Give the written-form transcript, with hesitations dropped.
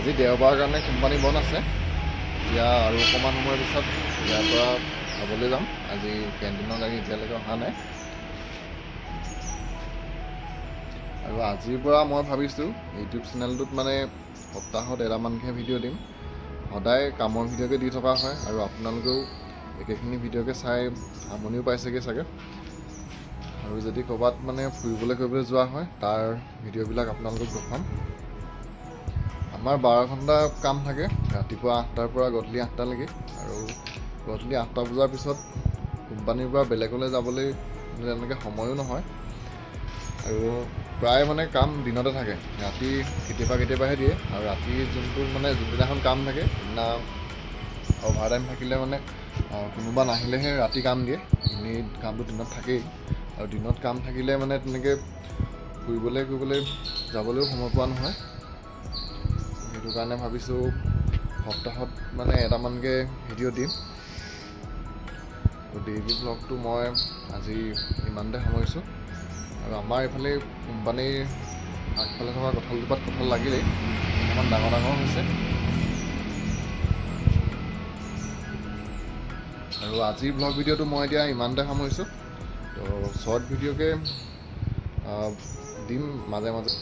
আজি দেওবাৰৰ কাৰণে কোম্পানী বন্ধ আছে। এতিয়া আৰু অকণমান সময়ৰ পিছত ইয়াৰ পৰা খাবলৈ যাম। আজি কেণ্টিনৰ গাড়ী এতিয়ালৈকে অহা নাই। আৰু আজিৰ পৰা মই ভাবিছোঁ ইউটিউব চেনেলটোত মানে সপ্তাহত এটামানকৈ ভিডিঅ' দিম। সদায় কামৰ ভিডিঅ'কে দি থকা হয় আৰু আপোনালোকেও একেখিনি ভিডিঅ'কে চাই আমনিও পাইছেগৈ চাগে। আৰু যদি ক'ৰবাত মানে ফুৰিবলৈ কৰিবলৈ যোৱা হয় তাৰ ভিডিঅ'বিলাক আপোনালোকক দেখুৱাম। আমাৰ 12 ঘণ্টা কাম থাকে, ৰাতিপুৱা 8টাৰ পৰা গধূলি 8টালৈকে। আৰু গধূলি 8টা বজাৰ পিছত কোম্পানীৰ পৰা বেলেগলৈ যাবলৈ তেনেকৈ সময়ো নহয়। আৰু প্ৰায় মানে কাম দিনতে থাকে, ৰাতি কেতিয়াবাহে দিয়ে। আৰু ৰাতি যোনদিনাখন কাম থাকে সেইদিনা অভাৰ টাইম থাকিলে মানে কোনোবা নাহিলেহে ৰাতি কাম দিয়ে। এনেই কামটো দিনত থাকেই। আৰু দিনত কাম থাকিলে মানে তেনেকৈ ফুৰিবলৈ যাবলৈও সময় পোৱা নহয়। সেইটো কাৰণে ভাবিছোঁ সপ্তাহত মানে এটামানকৈ ভিডিঅ' দিম। তো ডেইলি ব্লগটো মই আজি ইমানতে সামৰিছোঁ। আৰু আমাৰ এইফালে কোম্পানীৰ আগফালে থকা কঁঠালজোপাত কঁঠাল লাগিলেই, অকণমান ডাঙৰ হৈছে। আৰু আজিৰ ব্লগ ভিডিঅ'টো মই এতিয়া ইমানতে সামৰিছোঁ। তো শ্বৰ্ট ভিডিঅ'কে দিম মাজে মাজে।